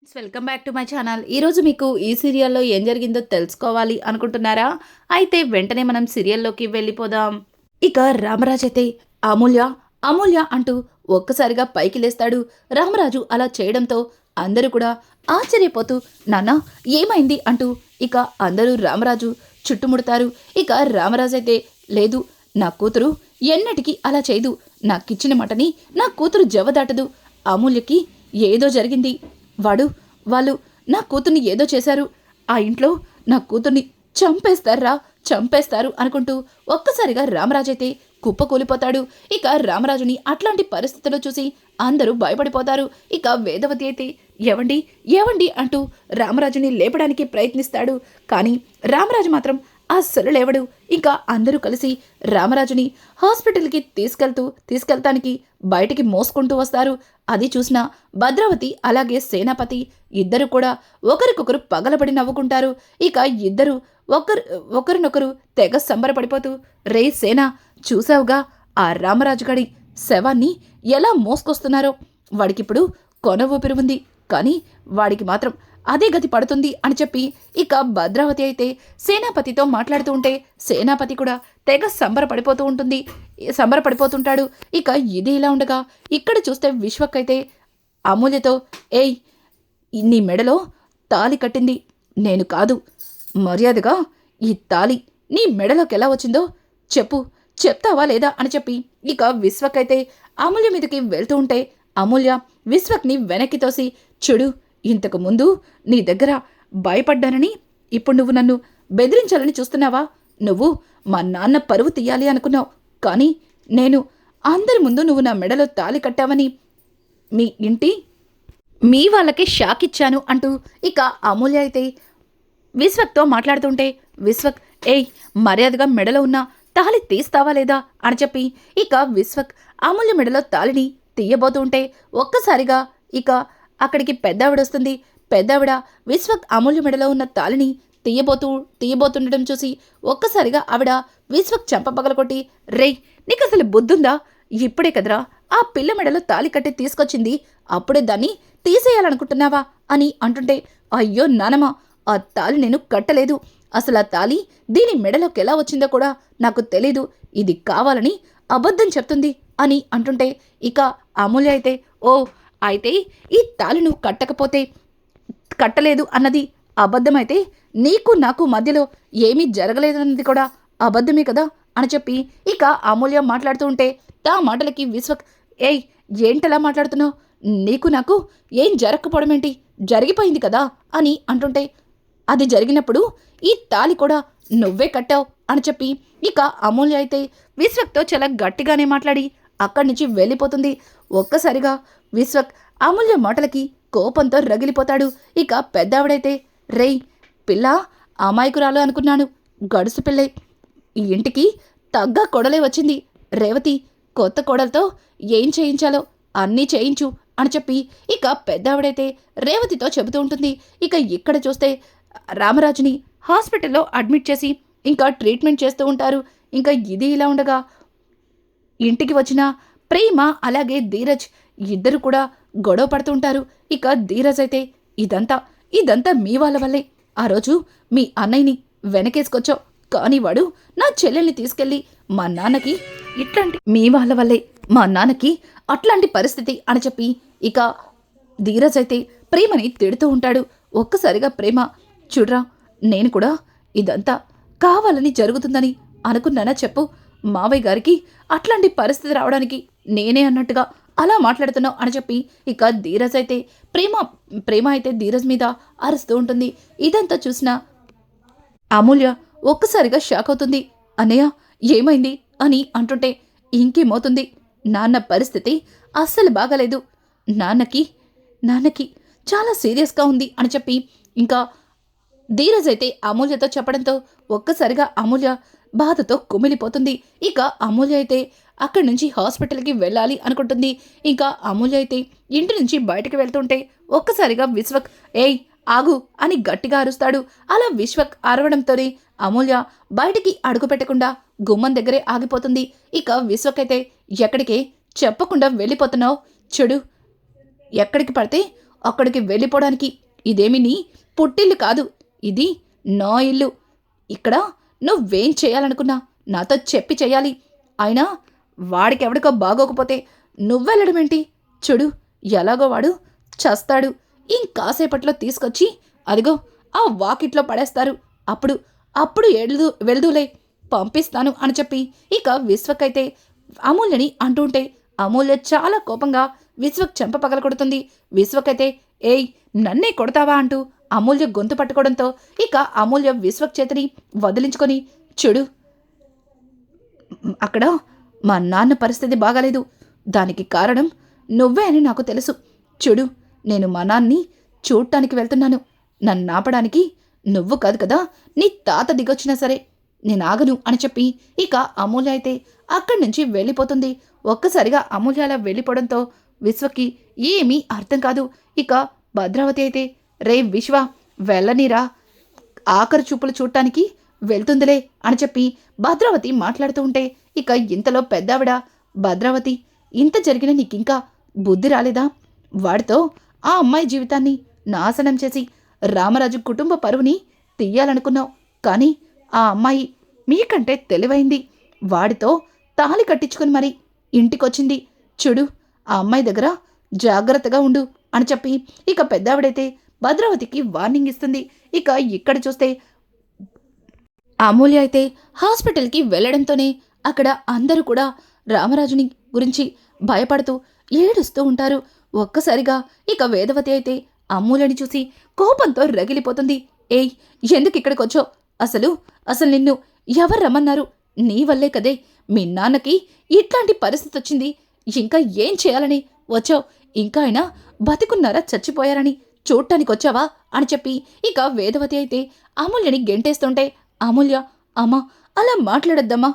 Welcome back to my channel. ఈరోజు మీకు ఈ సీరియల్లో ఏం జరిగిందో తెలుసుకోవాలి అనుకుంటున్నారా? అయితే వెంటనే మనం సీరియల్లోకి వెళ్ళిపోదాం. ఇక రామరాజ్ అయితే అమూల్య అమూల్య అంటూ ఒక్కసారిగా పైకి లేస్తాడు. రామరాజు అలా చేయడంతో అందరూ కూడా ఆశ్చర్యపోతూ నాన్న ఏమైంది అంటూ ఇక అందరూ రామరాజు చుట్టుముడతారు. ఇక రామరాజు అయితే లేదు, నా కూతురు ఎన్నటికీ అలా చేయదు, నాకిచ్చిన మాటని నా కూతురు జవదాటదు, అమూల్యకి ఏదో జరిగింది, వాళ్ళు నా కూతుర్ని ఏదో చేశారు, ఆ ఇంట్లో నా కూతుర్ని చంపేస్తారు అనుకుంటూ ఒక్కసారిగా రామరాజైతే కుప్పకూలిపోతాడు. ఇక రామరాజుని అట్లాంటి పరిస్థితుల్లో చూసి అందరూ భయపడిపోతారు. ఇక వేదవతి అయితే ఏవండి ఏవండి అంటూ రామరాజుని లేపడానికి ప్రయత్నిస్తాడు. కానీ రామరాజు మాత్రం అస్సలు లేవడు. ఇంకా అందరూ కలిసి రామరాజుని హాస్పిటల్కి తీసుకెళ్తానికి బయటికి మోసుకుంటూ వస్తారు. అది చూసిన భద్రావతి అలాగే సేనాపతి ఇద్దరు కూడా ఒకరికొకరు పగలబడి నవ్వుకుంటారు. ఇక ఇద్దరు ఒకరినొకరు తెగ సంబరపడిపోతూ రే సేనా, చూసావుగా ఆ రామరాజు గడి శవాన్ని ఎలా మోసుకొస్తున్నారో, వాడికిప్పుడు కొన ఊపిరి ఉంది, కానీ వాడికి మాత్రం అదే గతి పడుతుంది అని చెప్పి ఇక భద్రావతి అయితే సేనాపతితో మాట్లాడుతూ ఉంటే సేనాపతి కూడా తెగ సంబరపడిపోతుంటాడు. ఇక ఇది ఇలా ఉండగా ఇక్కడ చూస్తే విశ్వక్ అయితే అమూల్యతో ఏయ్, నీ మెడలో తాళి కట్టింది నేను కాదు, మర్యాదగా ఈ తాళి నీ మెడలోకి ఎలా వచ్చిందో చెప్తావా లేదా అని చెప్పి ఇక విశ్వక్ అయితే అమూల్య మీదకి వెళ్తూ ఉంటే అమూల్య విశ్వక్ని వెనక్కి తోసి చూడు, ఇంతకు ముందు నీ దగ్గర భయపడ్డానని ఇప్పుడు నువ్వు నన్ను బెదిరించాలని చూస్తున్నావా? నువ్వు మా నాన్న పరువు తీయాలి అనుకున్నావు, కానీ నేను అందరి ముందు నువ్వు నా మెడలో తాళి కట్టావని మీ వాళ్ళకి షాక్ ఇచ్చాను అంటూ ఇక అమూల్య అయితే విశ్వక్తో మాట్లాడుతుంటే విశ్వక్ ఏయ్, మర్యాదగా మెడలో ఉన్న తాళి తీస్తావా లేదా అని చెప్పి ఇక విశ్వక్ అమూల్య మెడలో తాళిని తీయబోతూ ఉంటే ఒక్కసారిగా ఇక అక్కడికి పెద్దావిడ వస్తుంది. పెద్దావిడ విశ్వక్ అమూల్య మెడలో ఉన్న తాళిని తీయబోతుండడం చూసి ఒక్కసారిగా ఆవిడ విశ్వక్ చెంప పగలకొట్టి రేయ్, నీకు అసలు బుద్ధుందా? ఇప్పుడే కదరా ఆ పిల్ల మెడలో తాళి కట్టి తీసుకొచ్చింది, అప్పుడే దాన్ని తీసేయాలనుకుంటున్నావా అని అంటుంటే అయ్యో నానమ్మ, ఆ తాళి నేను కట్టలేదు, అసలు ఆ తాళి దీని మెడలోకి ఎలా వచ్చిందో కూడా నాకు తెలీదు, ఇది కావాలని అబద్ధం చెప్తుంది అని అంటుంటే ఇక అమూల్య అయితే ఓ, అయితే ఈ తాళి నువ్వు కట్టలేదు అన్నది అబద్ధమైతే నీకు నాకు మధ్యలో ఏమీ జరగలేదన్నది కూడా అబద్ధమే కదా అని చెప్పి ఇక అమూల్య మాట్లాడుతూ ఉంటే ఆ మాటలకి విశ్వక్ ఏయ్, ఏంటలా మాట్లాడుతున్నావు, నీకు నాకు ఏం జరగకపోవడం ఏంటి, జరిగిపోయింది కదా అని అంటుంటే అది జరిగినప్పుడు ఈ తాళి కూడా నువ్వే కట్టావు అని చెప్పి ఇక అమూల్య అయితే విశ్వక్తో చాలా గట్టిగానే మాట్లాడి అక్కడి నుంచి వెళ్ళిపోతుంది. ఒక్కసారిగా విశ్వక్ అమూల్య మాటలకి కోపంతో రగిలిపోతాడు. ఇక పెద్దావిడైతే రేయ్, పిల్ల అమాయకురాలు అనుకున్నాను, గడుసు పిల్లే, ఈ ఇంటికి తగ్గ కొడలే వచ్చింది, రేవతి కొత్త కోడలతో ఏం చేయించాలో అన్నీ చేయించు అని చెప్పి ఇక పెద్దావిడైతే రేవతితో చెబుతూ ఉంటుంది. ఇక ఇక్కడ చూస్తే రామరాజుని హాస్పిటల్లో అడ్మిట్ చేసి ఇంకా ట్రీట్మెంట్ చేస్తూ ఉంటారు. ఇంకా ఇది ఇలా ఉండగా ఇంటికి వచ్చిన ప్రేమ అలాగే ధీరజ్ ఇద్దరు కూడా గొడవ పడుతూ ఉంటారు. ఇక ధీరజ్ అయితే ఇదంతా మీ వాళ్ళ వల్లే, ఆ రోజు మీ అన్నయ్యని వెనకేసుకొచ్చావు, కానీ వాడు నా చెల్లెల్ని తీసుకెళ్ళి మా నాన్నకి మీ వాళ్ళ వల్లే మా నాన్నకి అట్లాంటి పరిస్థితి అని చెప్పి ఇక ధీరజ్ అయితే ప్రేమని తిడుతూ ఉంటాడు. ఒక్కసారిగా ప్రేమ చూడ్రా, నేను కూడా ఇదంతా కావాలని జరుగుతుందని అనుకున్నానా చెప్పు, మావయ్య గారికి అట్లాంటి పరిస్థితి రావడానికి నేనే అన్నట్టుగా అలా మాట్లాడుతున్నావు అని చెప్పి ఇక ధీరజ్ అయితే ప్రేమ అయితే ధీరజ్ మీద అరుస్తూ ఉంటుంది. ఇదంతా చూసిన అమూల్య ఒక్కసారిగా షాక్ అవుతుంది. అన్నయ్య ఏమైంది అని అంటుంటే ఇంకేమవుతుంది, నాన్న పరిస్థితి అస్సలు బాగాలేదు, నాన్నకి చాలా సీరియస్గా ఉంది అని చెప్పి ఇంకా ధీరజ్ అయితే అమూల్యతో చెప్పడంతో ఒక్కసారిగా అమూల్య బాధతో కుమిలిపోతుంది. ఇక అమూల్య అయితే అక్కడి నుంచి హాస్పిటల్కి వెళ్ళాలి అనుకుంటుంది. ఇంకా అమూల్య అయితే ఇంటి నుంచి బయటకు వెళ్తుంటే ఒక్కసారిగా విశ్వక్ ఏయ్ ఆగు అని గట్టిగా అరుస్తాడు. అలా విశ్వక్ అరవడంతోనే అమూల్య బయటికి అడుగు పెట్టకుండా గుమ్మం దగ్గరే ఆగిపోతుంది. ఇక విశ్వక్ అయితే ఎక్కడికే చెప్పకుండా వెళ్ళిపోతున్నావు, చూడు, ఎక్కడికి పడితే అక్కడికి వెళ్ళిపోవడానికి. ఇదేమి నీ పుట్టిల్లు కాదు, ఇది నా ఇల్లు. ఇక్కడ నువ్వేం చేయాలనుకున్నా నాతో చెప్పి చెయ్యాలి. అయినా వాడికెవడికో బాగోకపోతే నువ్వెళ్ళడమేంటి? చూడు, ఎలాగో వాడు చస్తాడు. ఇంకాసేపట్లో తీసుకొచ్చి అదిగో ఆ వాకిట్లో పడేస్తారు. అప్పుడు అప్పుడు వెళ్దూలే, పంపిస్తాను అని చెప్పి ఇక విశ్వకైతే అమూల్యని అంటుంటే అమూల్య చాలా కోపంగా విశ్వక్ చెంప పగలకొడుతుంది. విశ్వకైతే ఏయ్ నన్నే కొడతావా అంటూ అమూల్య గొంతు పట్టుకోవడంతో ఇక అమూల్య విశ్వక్ చేతిని వదిలించుకొని, చూడు, అక్కడ మా నాన్న పరిస్థితి బాగాలేదు. దానికి కారణం నువ్వే అని నాకు తెలుసు. చూడు, నేను మా నాన్ని చూడటానికి వెళ్తున్నాను. నన్ను ఆపడానికి నువ్వు కాదు కదా, నీ తాత దిగొచ్చినా సరే నేను ఆగను అని చెప్పి ఇక అమూల్య అయితే అక్కడి నుంచి వెళ్ళిపోతుంది. ఒక్కసారిగా అమూల్య అలా వెళ్ళిపోవడంతో విశ్వకి ఏమీ అర్థం కాదు. ఇక భద్రావతి అయితే, రే విశ్వ, వెళ్ళనీరా, ఆఖరి చూపులు చూడటానికి వెళ్తుందిలే అని చెప్పి భద్రావతి మాట్లాడుతూ ఉంటే ఇక ఇంతలో పెద్దావిడ, భద్రావతి, ఇంత జరిగిన నీకింకా బుద్ధి రాలేదా? వాడితో ఆ అమ్మాయి జీవితాన్ని నాశనం చేసి రామరాజు కుటుంబ పరువుని తీయాలనుకున్నావు. కానీ ఆ అమ్మాయి మీకంటే తెలివైంది. వాడితో తాళి కట్టించుకుని మరి ఇంటికొచ్చింది. చూడు, ఆ అమ్మాయి దగ్గర జాగ్రత్తగా ఉండు అని చెప్పి ఇక పెద్దావిడైతే భద్రావతికి వార్నింగ్ ఇస్తుంది. ఇక ఇక్కడ చూస్తే అమూల్య అయితే హాస్పిటల్కి వెళ్లడంతోనే అక్కడ అందరూ కూడా రామరాజుని గురించి భయపడుతూ ఏడుస్తూ ఉంటారు. ఒక్కసారిగా ఇక వేదవతి అయితే అమూల్యని చూసి కోపంతో రగిలిపోతుంది. ఏయ్, ఎందుకు ఇక్కడికి వచ్చావు? అసలు నిన్ను ఎవరు రమ్మన్నారు? నీ వల్లే కదే మీ నాన్నకి ఇట్లాంటి పరిస్థితి వచ్చింది. ఇంకా ఏం చేయాలని వచ్చావు? ఇంకా అయినా బతికున్నారా చచ్చిపోయారని చూడటానికి వచ్చావా అని చెప్పి ఇక వేదవతి అయితే అమూల్యని గెంటేస్తుంటే అమూల్య, అమ్మా అలా మాట్లాడొద్దమ్మా,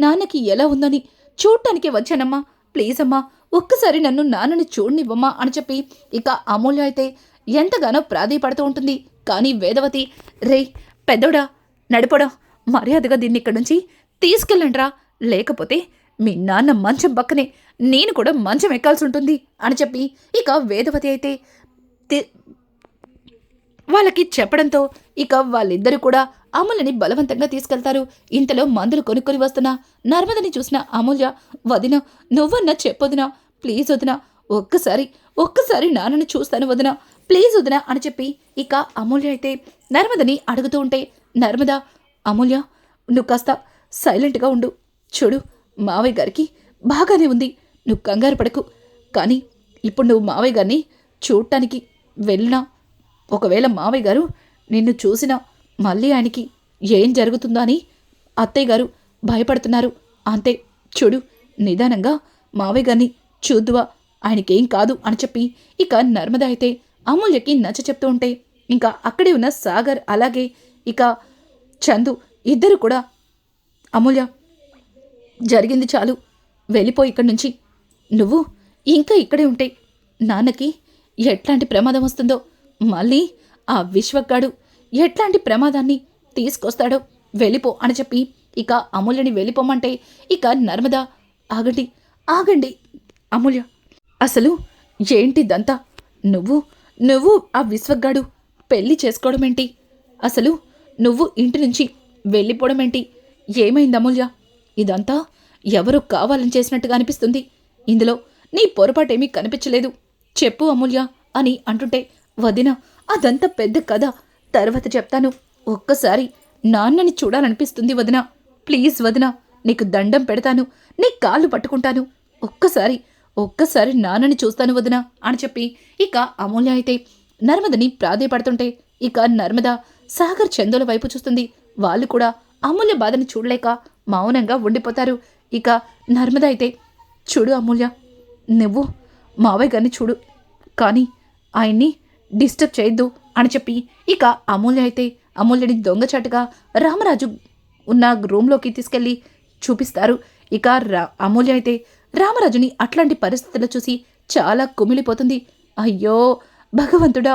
నాన్నకి ఎలా ఉందని చూడటానికి వచ్చానమ్మా, ప్లీజ్ అమ్మా, ఒక్కసారి నన్ను నాన్నని చూడనివ్వమ్మా అని చెప్పి ఇక అమూల్య అయితే ఎంతగానో ప్రాధేయపడుతూ ఉంటుంది. కానీ వేదవతి, రే పెద్దోడా, నడిపోడా, మర్యాదగా దీన్ని ఇక్కడి నుంచి తీసుకెళ్ళండ్రా, లేకపోతే మీ నాన్న మంచం పక్కనే నేను కూడా మంచం ఎక్కాల్సి ఉంటుంది అని చెప్పి ఇక వేదవతి అయితే వాళ్ళకి చెప్పడంతో ఇక వాళ్ళిద్దరూ కూడా అమూల్యని బలవంతంగా తీసుకెళ్తారు. ఇంతలో మందులు కొనుక్కొని వస్తున్న నర్మదని చూసిన అమూల్య, వదిన, నువ్వన్నా చెప్పొదినా, ప్లీజ్ వదినా, ఒక్కసారి నాన్నని చూస్తాను వదినా, ప్లీజ్ వదినా అని చెప్పి ఇక అమూల్య అయితే నర్మదని అడుగుతూ ఉంటే నర్మద, అమూల్య, నువ్వు కాస్త సైలెంట్గా ఉండు. చూడు, మావయ్య గారికి బాగానే ఉంది, నువ్వు కంగారు పడకు. కానీ ఇప్పుడు నువ్వు మావయ్య గారిని చూడటానికి వెళ్ళినా, ఒకవేళ మావయ్య గారు నిన్ను చూసినా మళ్ళీ ఆయనకి ఏం జరుగుతుందో అని అత్తయ్య గారు భయపడుతున్నారు. అంతే, చూడు, నిదానంగా మావయ్య గారిని చూద్దువా, ఆయనకేం కాదు అని చెప్పి ఇక నర్మద అయితే అమూల్యకి నచ్చ చెప్తూ ఉంటే ఇంకా అక్కడే ఉన్న సాగర్ అలాగే ఇక చందు ఇద్దరు కూడా, అమూల్య, జరిగింది చాలు, వెళ్ళిపో ఇక్కడి నుంచి. నువ్వు ఇంకా ఇక్కడే ఉంటే నాన్నకి ఎట్లాంటి ప్రమాదం వస్తుందో, మళ్ళీ ఆ విశ్వగాడు ఎట్లాంటి ప్రమాదాన్ని తీసుకొస్తాడో, వెళ్ళిపో అని చెప్పి ఇక అమూల్యని వెళ్ళిపోమంటే ఇక నర్మద, ఆగండి అమూల్య, అసలు ఏంటిదంతా? నువ్వు ఆ విశ్వగాడు పెళ్లి చేసుకోవడమేంటి? అసలు నువ్వు ఇంటి నుంచి వెళ్ళిపోవడమేంటి? ఏమైంది అమూల్య? ఇదంతా ఎవరో కావాలని చేసినట్టుగా అనిపిస్తుంది. ఇందులో నీ పొరపాటేమీ కనిపించలేదు, చెప్పు అమూల్య అని అంటుంటే, వదిన, అదంతా పెద్ద కథ, తర్వాత చెప్తాను. ఒక్కసారి నాన్నని చూడాలనిపిస్తుంది వదిన, ప్లీజ్ వదిన, నీకు దండం పెడతాను, నీ కాళ్ళు పట్టుకుంటాను, ఒక్కసారి నాన్నని చూస్తాను వదిన అని చెప్పి ఇక అమూల్య అయితే నర్మదని ప్రాధేయపడుతుంటే ఇక నర్మద సాగర్ చందుల వైపు చూస్తుంది. వాళ్ళు కూడా అమూల్య బాధని చూడలేక మౌనంగా ఉండిపోతారు. ఇక నర్మద అయితే, చూడు అమూల్య, నువ్వు మావయ్య గారిని చూడు, కానీ ఆయన్ని డిస్టర్బ్ చేయొద్దు అని చెప్పి ఇక అమూల్య అయితే అమూల్యని దొంగచాటుగా రామరాజు ఉన్న రూమ్లోకి తీసుకెళ్ళి చూపిస్తారు. ఇక అమూల్య అయితే రామరాజుని అట్లాంటి పరిస్థితుల్లో చూసి చాలా కుమిలిపోతుంది. అయ్యో భగవంతుడా,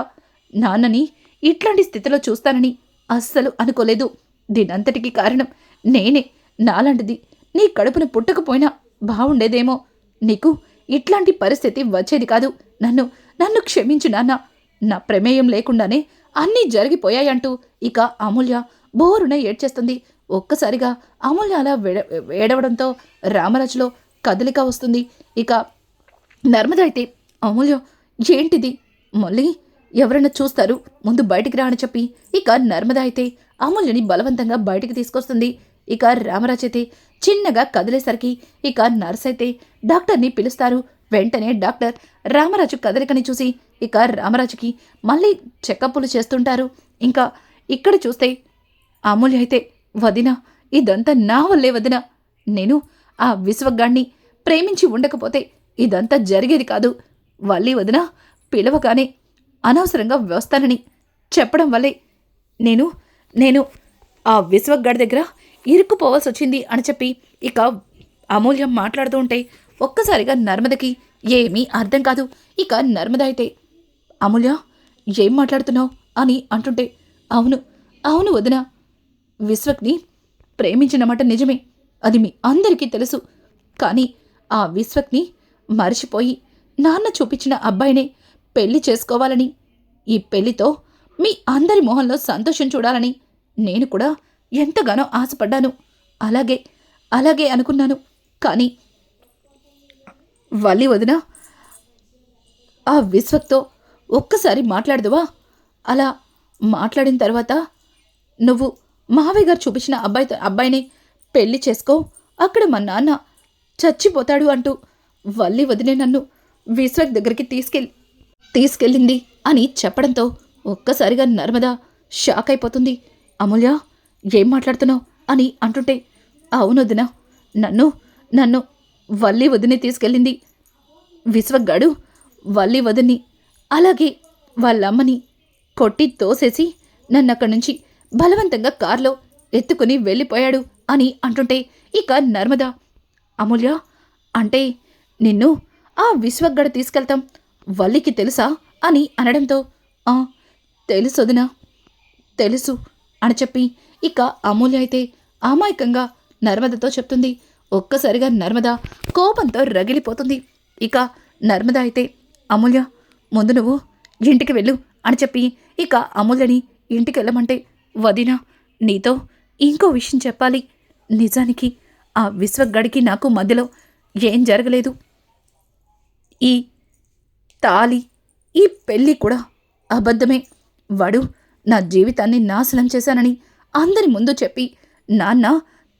నాన్నని ఇట్లాంటి స్థితిలో చూస్తానని అస్సలు అనుకోలేదు. దీనంతటికీ కారణం నేనే. నాలాంటిది నీ కడుపున పుట్టకపోయినా బాగుండేదేమో, నీకు ఇట్లాంటి పరిస్థితి వచ్చేది కాదు. నన్ను క్షమించు నాన్న, నా ప్రమేయం లేకుండానే అన్నీ జరిగిపోయాయంటూ ఇక అమూల్య బోరున ఏడ్చేస్తుంది. ఒక్కసారిగా అమూల్య అలా ఏడవడంతో రామరాజులో కదలిక వస్తుంది. ఇక నర్మద అయితే, అమూల్య ఏంటిది, మళ్ళీ ఎవరైనా చూస్తారు, ముందు బయటికి రా అని చెప్పి ఇక నర్మద అయితే అమూల్యని బలవంతంగా బయటికి తీసుకొస్తుంది. ఇక రామరాజు అయితే చిన్నగా కదిలేసరికి ఇక నర్స్ అయితే డాక్టర్ని పిలుస్తారు. వెంటనే డాక్టర్ రామరాజు కదలికని చూసి ఇక రామరాజుకి మళ్ళీ చెకప్లు చేస్తుంటారు. ఇంకా ఇక్కడ చూస్తే అమూల్య అయితే, వదినా, ఇదంతా నా వల్లే వదినా, నేను ఆ విశ్వగాణ్ణి ప్రేమించి ఉండకపోతే ఇదంతా జరిగేది కాదు. వల్లి వదినా పిలవగానే అనవసరంగా వస్తానని చెప్పడం వల్లే నేను ఆ విశ్వగాడి దగ్గర ఇరుక్కుపోవాల్సి వచ్చింది అని చెప్పి ఇక అమూల్య మాట్లాడుతూ ఉంటే ఒక్కసారిగా నర్మదకి ఏమీ అర్థం కాదు. ఇక నర్మద అయితే, అమూల్య ఏం మాట్లాడుతున్నావు అని అంటుంటే, అవును వదినా, విశ్వక్ని ప్రేమించిన మాట నిజమే, అది మీ అందరికీ తెలుసు. కానీ ఆ విశ్వక్ని మరిచిపోయి నాన్న చూపించిన అబ్బాయినే పెళ్లి చేసుకోవాలని, ఈ పెళ్లితో మీ అందరి మొహంలో సంతోషం చూడాలని నేను కూడా ఎంతగానో ఆశపడ్డాను. అలాగే అనుకున్నాను. కానీ వల్లి వదిన, ఆ విశ్వక్తో ఒక్కసారి మాట్లాడదువా? అలా మాట్లాడిన తర్వాత నువ్వు మావయ్య గారు చూపించిన అబ్బాయిని పెళ్లి చేసుకో, అక్కడ మా నాన్న చచ్చిపోతాడు అంటూ వల్లి వదినే నన్ను విశ్వక్ దగ్గరికి తీసుకెళ్ళింది అని చెప్పడంతో ఒక్కసారిగా నర్మద షాక్ అయిపోతుంది. అమూల్య ఏం మాట్లాడుతున్నావు అని అంటుంటే, అవునొదినా, నన్ను వల్లి వదిని తీసుకెళ్ళింది. విశ్వగాడు వల్లి వదిన్ని అలాగే వాళ్ళమ్మని కొట్టి తోసేసి నన్నక్కడి నుంచి బలవంతంగా కారులో ఎత్తుకుని వెళ్ళిపోయాడు అని అంటుంటే ఇక నర్మద, అమూల్య అంటే నిన్ను ఆ విశ్వగడ తీసుకెళ్తాం వల్లికి తెలుసా అని అనడంతో, తెలుసొదినా, తెలుసు అని చెప్పి ఇక అమూల్య అయితే అమాయకంగా నర్మదతో చెప్తుంది. ఒక్కసారిగా నర్మద కోపంతో రగిలిపోతుంది. ఇక నర్మద అయితే, అమూల్య ముందు నువ్వు ఇంటికి వెళ్ళు అని చెప్పి ఇక అమూల్యని ఇంటికి వెళ్ళమంటే, వదినా, నీతో ఇంకో విషయం చెప్పాలి. నిజానికి ఆ విశ్వగడికి నాకు మధ్యలో ఏం జరగలేదు. ఈ తాళి, ఈ పెళ్ళి కూడా అబద్ధమే. వాడు నా జీవితాన్ని నాశనం చేశానని అందరి ముందు చెప్పి నాన్న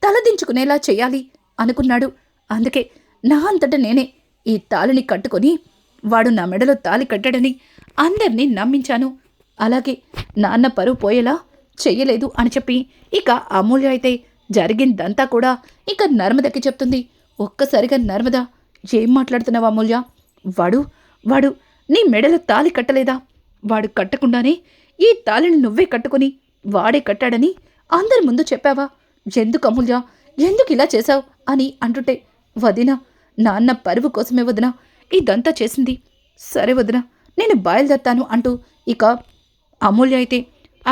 తలదించుకునేలా చేయాలి అనుకున్నాడు. అందుకే నా అంతట నేనే ఈ తాళిని కట్టుకొని వాడు నా మెడలో తాళి కట్టాడని అందరినీ నమ్మించాను. అలాగే నాన్న పరువు పోయేలా చెయ్యలేదు అని చెప్పి ఇక అమూల్య అయితే జరిగిందంతా కూడా ఇక నర్మదకి చెప్తుంది. ఒక్కసారిగా నర్మద, ఏం మాట్లాడుతున్నావు అమూల్య? వాడు నీ మెడలో తాళి కట్టలేదా? వాడు కట్టకుండానే ఈ తాళిని నువ్వే కట్టుకుని వాడే కట్టాడని అందరి ముందు చెప్పావా? ఎందుకు అమూల్య, ఎందుకు ఇలా చేశావు అని అంటుంటే, వదినా, నాన్న పరువు కోసమే వదినా ఇదంతా చేసింది. సరే వదినా, నేను బయలుదేరతాను అంటూ ఇక అమూల్య అయితే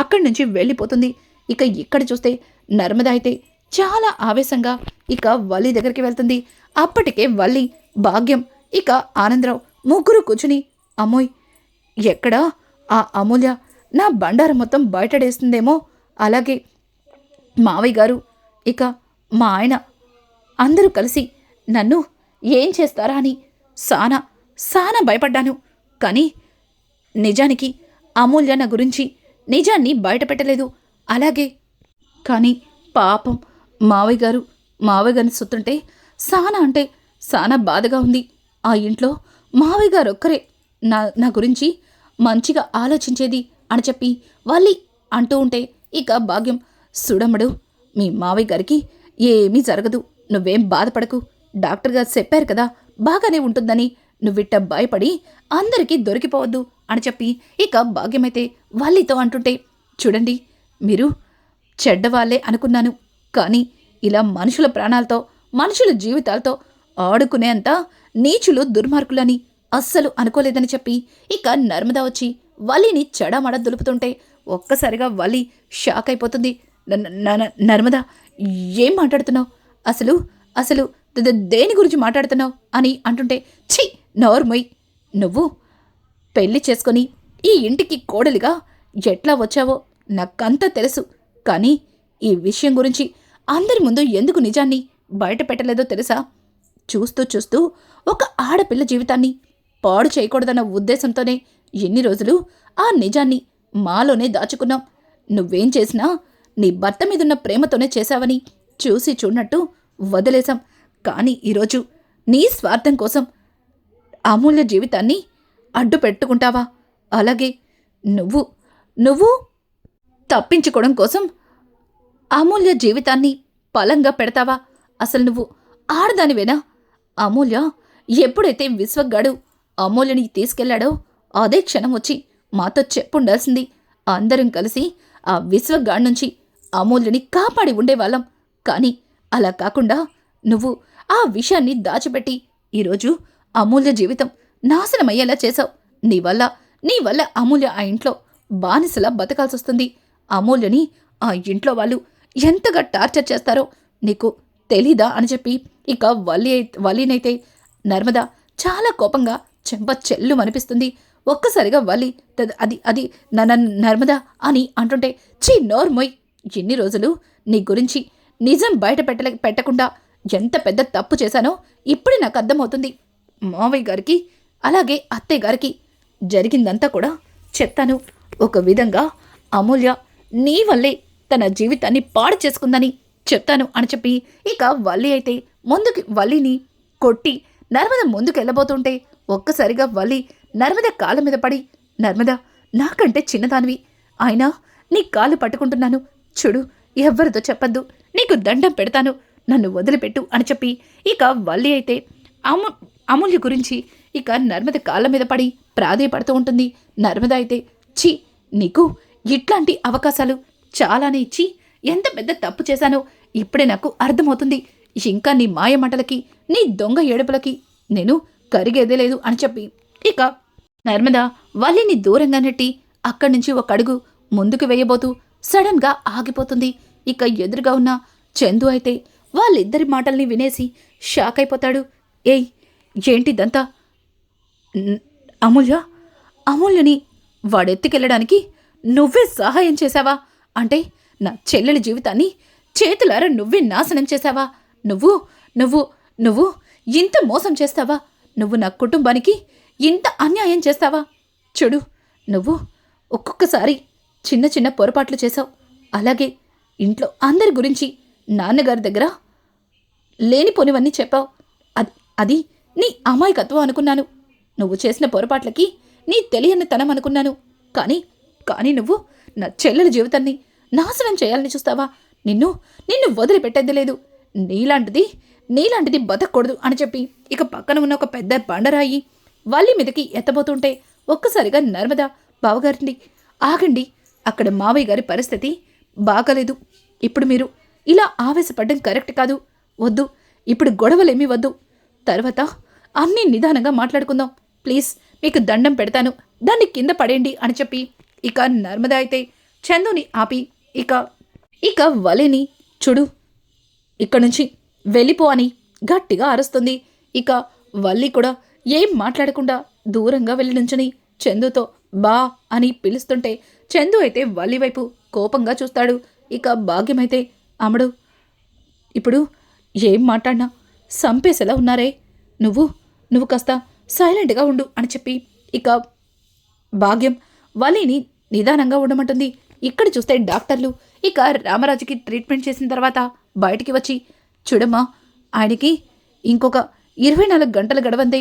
అక్కడి నుంచి వెళ్ళిపోతుంది. ఇక ఇక్కడ చూస్తే నర్మద అయితే చాలా ఆవేశంగా ఇక వల్లి దగ్గరికి వెళ్తుంది. అప్పటికే వల్లి, భాగ్యం, ఇక ఆనందరావు ముగ్గురు కూర్చుని, అమ్మోయ్, ఎక్కడా ఆ అమూల్య నా బండారం మొత్తం బయటడేస్తుందేమో, అలాగే మావయ్య గారు ఇక మా ఆయన అందరూ కలిసి నన్ను ఏం చేస్తారా అని సానా భయపడ్డాను. కానీ నిజానికి అమూల్య నా గురించి నిజాన్ని బయటపెట్టలేదు. అలాగే కానీ పాపం మావయ్య గారిని సుత్తుంటే అంటే సానా బాధగా ఉంది. ఆ ఇంట్లో మావయ్య గారు ఒక్కరే నా గురించి మంచిగా ఆలోచించేది అని చెప్పి వాళ్ళి అంటూ ఉంటే ఇక భాగ్యం, సుడమ్మడు, మీ మావయ్య గారికి ఏమీ జరగదు, నువ్వేం బాధపడకు, డాక్టర్ గారు చెప్పారు కదా బాగానే ఉంటుందని, నువ్విట్ట భయపడి అందరికీ దొరికిపోవద్దు అని చెప్పి ఇక భాగ్యమైతే వాళ్ళితో అంటుంటే, చూడండి, మీరు చెడ్డవాళ్లే అనుకున్నాను, కానీ ఇలా మనుషుల ప్రాణాలతో మనుషుల జీవితాలతో ఆడుకునేంత నీచులు దుర్మార్గులని అస్సలు అనుకోలేదని చెప్పి ఇక నర్మద వచ్చి వల్లిని చెడమడ దులుపుతుంటే ఒక్కసారిగా వల్లి షాక్ అయిపోతుంది. నర్మద, ఏం మాట్లాడుతున్నావు? అసలు దేని గురించి మాట్లాడుతున్నావు అని అంటుంటే, ఛీ, నోర్మొయ్, పెళ్లి చేసుకొని ఈ ఇంటికి కోడలిగా ఎట్లా వచ్చావో నాకంతా తెలుసు. కానీ ఈ విషయం గురించి అందరి ముందు ఎందుకు నిజాన్ని బయట పెట్టలేదో తెలుసా? చూస్తూ చూస్తూ ఒక ఆడపిల్ల జీవితాన్ని పాడు చేయకూడదన్న ఉద్దేశంతోనే ఎన్ని రోజులు ఆ నిజాన్ని మాలోనే దాచుకున్నాం. నువ్వేం చేసినా నీ భర్త మీదున్న ప్రేమతోనే చేశావని చూసి చూడనట్టు వదిలేశాం. కానీ ఈరోజు నీ స్వార్థం కోసం అమూల్య జీవితాన్ని అడ్డు పెట్టుకుంటావా? అలాగే నువ్వు నువ్వు తప్పించుకోవడం కోసం అమూల్య జీవితాన్ని పలంగా పెడతావా? అసలు నువ్వు ఆడదానివేనా? అమూల్య ఎప్పుడైతే విశ్వగాడు అమూల్యని తీసుకెళ్లాడో అదే క్షణం వచ్చి మాతో చెప్పుండాల్సింది. అందరం కలిసి ఆ విశ్వగాడి నుంచి అమూల్యని కాపాడి ఉండేవాళ్ళం. కానీ అలా కాకుండా నువ్వు ఆ విషయాన్ని దాచిపెట్టి ఈరోజు అమూల్య జీవితం నాశనమయ్యేలా చేశావు. నీ వల్ల అమూల్య ఆ ఇంట్లో బానిసలా బతకాల్సొస్తుంది. అమూల్యని ఆ ఇంట్లో వాళ్ళు ఎంతగా టార్చర్ చేస్తారో నీకు తెలీదా అని చెప్పి ఇక వల్లినైతే నర్మద చాలా కోపంగా చెంప చెల్లు అనిపిస్తుంది. ఒక్కసారిగా వల్లి అది నర్మద అని అంటుంటే, చీ నోర్మొయ్, ఎన్ని రోజులు నీ గురించి నిజం బయట పెట్టకుండా ఎంత పెద్ద తప్పు చేశానో ఇప్పుడే నాకు అర్థమవుతుంది. మావయ్య గారికి అలాగే అత్తయ్య గారికి జరిగిందంతా కూడా చెప్తాను. ఒక విధంగా అమూల్య నీ వల్లే తన జీవితాన్ని పాడు చేసుకుందని చెప్తాను అని చెప్పి ఇక వల్లిని కొట్టి నర్మద ముందుకెళ్ళబోతుంటే ఒక్కసారిగా వల్లి నర్మద కాళ్ళ మీద పడి, నర్మద నాకంటే చిన్నదానివి, అయినా నీ కాళ్ళు పట్టుకుంటున్నాను చూడు, ఎవ్వరితో చెప్పద్దు, నీకు దండం పెడతాను, నన్ను వదిలిపెట్టు అని చెప్పి ఇక వల్లి అయితే అమూల్య గురించి ఇక నర్మద కాళ్ళ మీద పడి ప్రాధేయపడుతూ ఉంటుంది. నర్మద అయితే, ఛీ, నీకు ఇట్లాంటి అవకాశాలు చాలానే ఇచ్చి ఎంత పెద్ద తప్పు చేశానో ఇప్పుడే నాకు అర్థమవుతుంది. ఇంకా నీ మాయమాటలకి నీ దొంగ ఏడుపులకి నేను కరిగేదే లేదు అని చెప్పి ఇక నర్మద వల్లిని దూరంగా నెట్టి అక్కడి నుంచి ఒక అడుగు ముందుకు వేయబోతూ సడన్ గా ఆగిపోతుంది. ఇక ఎదురుగా ఉన్న చందు అయితే వాళ్ళిద్దరి మాటల్ని వినేసి షాక్ అయిపోతాడు. ఏయ్, ఏంటిదంతా? అమూల్యని వాడెత్తుకెళ్ళడానికి నువ్వే సహాయం చేశావా? అంటే నా చెల్లెలి జీవితాన్ని చేతులారా నువ్వే నాశనం చేశావా? నువ్వు ఇంత మోసం చేస్తావా? నువ్వు నా కుటుంబానికి ఇంత అన్యాయం చేస్తావా? చూడు, నువ్వు ఒక్కొక్కసారి చిన్న చిన్న పొరపాట్లు చేశావు. అలాగే ఇంట్లో అందరి గురించి నాన్నగారి దగ్గర లేనిపోనివన్నీ చెప్పావు. అది నీ అమాయకత్వం అనుకున్నాను. నువ్వు చేసిన పొరపాట్లకి నీ తెలియనితనం అనుకున్నాను. కానీ నువ్వు నా చెల్లెల జీవితాన్ని నాశనం చేయాలని చూస్తావా? నిన్ను వదిలిపెట్టేది లేదు. నీలాంటిది బతకూడదు అని చెప్పి ఇక పక్కన ఉన్న ఒక పెద్ద బండరాయి వల్లి మీదకి ఎత్తబోతుంటే ఒక్కసారిగా నర్మద, బావగారిని ఆగండి, అక్కడ మావయ్య గారి పరిస్థితి బాగలేదు. ఇప్పుడు మీరు ఇలా ఆవేశపడ్డం కరెక్ట్ కాదు. వద్దు, ఇప్పుడు గొడవలేమీ వద్దు. తర్వాత అన్నీ నిదానంగా మాట్లాడుకుందాం. ప్లీజ్, మీకు దండం పెడతాను, దాన్ని కింద పడేయండి అని చెప్పి ఇక నర్మద అయితే చందుని ఆపి ఇక వలిని, చూడు, ఇక్కడి నుంచి వెళ్ళిపో అని గట్టిగా అరుస్తుంది. ఇక వల్లి కూడా ఏం మాట్లాడకుండా దూరంగా వెళ్ళి నుంచుని చందుతో బా అని పిలుస్తుంటే చందు అయితే వల్లి వైపు కోపంగా చూస్తాడు. ఇక భాగ్యమైతే, అమ్మడు, ఇప్పుడు ఏం మాట్లాడినా సంపేసేలా ఉన్నారే, నువ్వు కాస్త సైలెంట్గా ఉండు అని చెప్పి ఇక భాగ్యం వల్లిని నిదానంగా ఉండమంటుంది. ఇక్కడ చూస్తే డాక్టర్లు ఇక రామరాజుకి ట్రీట్మెంట్ చేసిన తర్వాత బయటికి వచ్చి, చూడమ్మా, ఆయనకి ఇంకొక 24 గంటలు గడవందే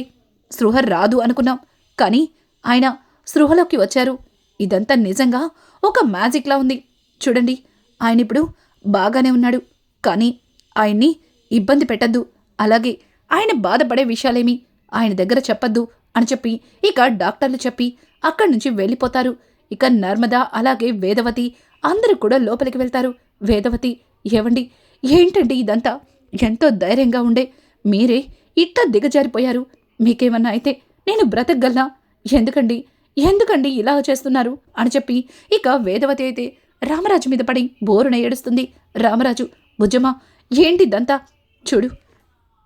స్పృహ రాదు అనుకున్నాం, కానీ ఆయన స్పృహలోకి వచ్చారు. ఇదంతా నిజంగా ఒక మ్యాజిక్లా ఉంది. చూడండి, ఆయన ఇప్పుడు బాగానే ఉన్నాడు. కానీ ఆయన్ని ఇబ్బంది పెట్టద్దు, అలాగే ఆయన బాధపడే విషయాలేమి ఆయన దగ్గర చెప్పద్దు అని చెప్పి ఇక డాక్టర్లు చెప్పి అక్కడి నుంచి వెళ్ళిపోతారు. ఇక నర్మద అలాగే వేదవతి అందరూ కూడా లోపలికి వెళ్తారు. వేదవతి, ఏవండి, ఏంటండి ఇదంతా? ఎంతో ధైర్యంగా ఉండే మీరే ఇట్లా దిగజారిపోయారు. మీకేమన్నా అయితే నేను బ్రతకగలనా? ఎందుకండి ఇలా చేస్తున్నారు అని చెప్పి ఇక వేదవతి అయితే రామరాజు మీద పడి బోరున ఏడుస్తుంది. రామరాజు, బుజ్జమ్మ, ఏంటిదంతా? చూడు,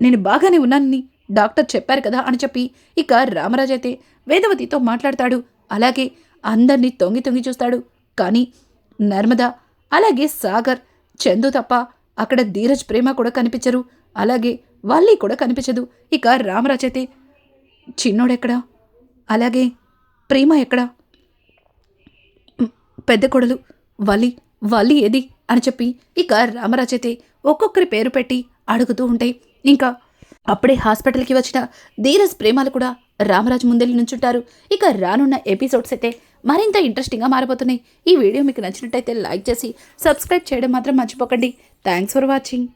నేను బాగానే ఉన్నానని డాక్టర్ చెప్పారు కదా అని చెప్పి ఇక రామరాజు అయితే వేదవతితో మాట్లాడతాడు. అలాగే అందర్నీ తొంగి తొంగి చూస్తాడు. కానీ నర్మద, అలాగే సాగర్, చందు తప్ప అక్కడ ధీరజ్, ప్రేమ కూడా కనిపించరు. అలాగే వల్లి కూడా కనిపించదు. ఇక రామరాజు అయితే చిన్నోడెక్కడా, అలాగే ప్రేమ ఎక్కడా, పెద్ద కొడలు వల్లి ఏది అని చెప్పి ఇక రామరాజు అయితే ఒక్కొక్కరి పేరు పెట్టి అడుగుతూ ఉంటాయి. ఇంకా అప్పుడే హాస్పిటల్కి వచ్చిన ధీరజ్, ప్రేమలు కూడా రామరాజు ముందెళ్ళి నుంచుంటారు. ఇక రానున్న ఎపిసోడ్స్ అయితే మరింత ఇంట్రెస్టింగ్గా మారిపోతున్నాయి. ఈ వీడియో మీకు నచ్చినట్టయితే లైక్ చేసి సబ్స్క్రైబ్ చేయడం మాత్రం మర్చిపోకండి. Thanks for watching.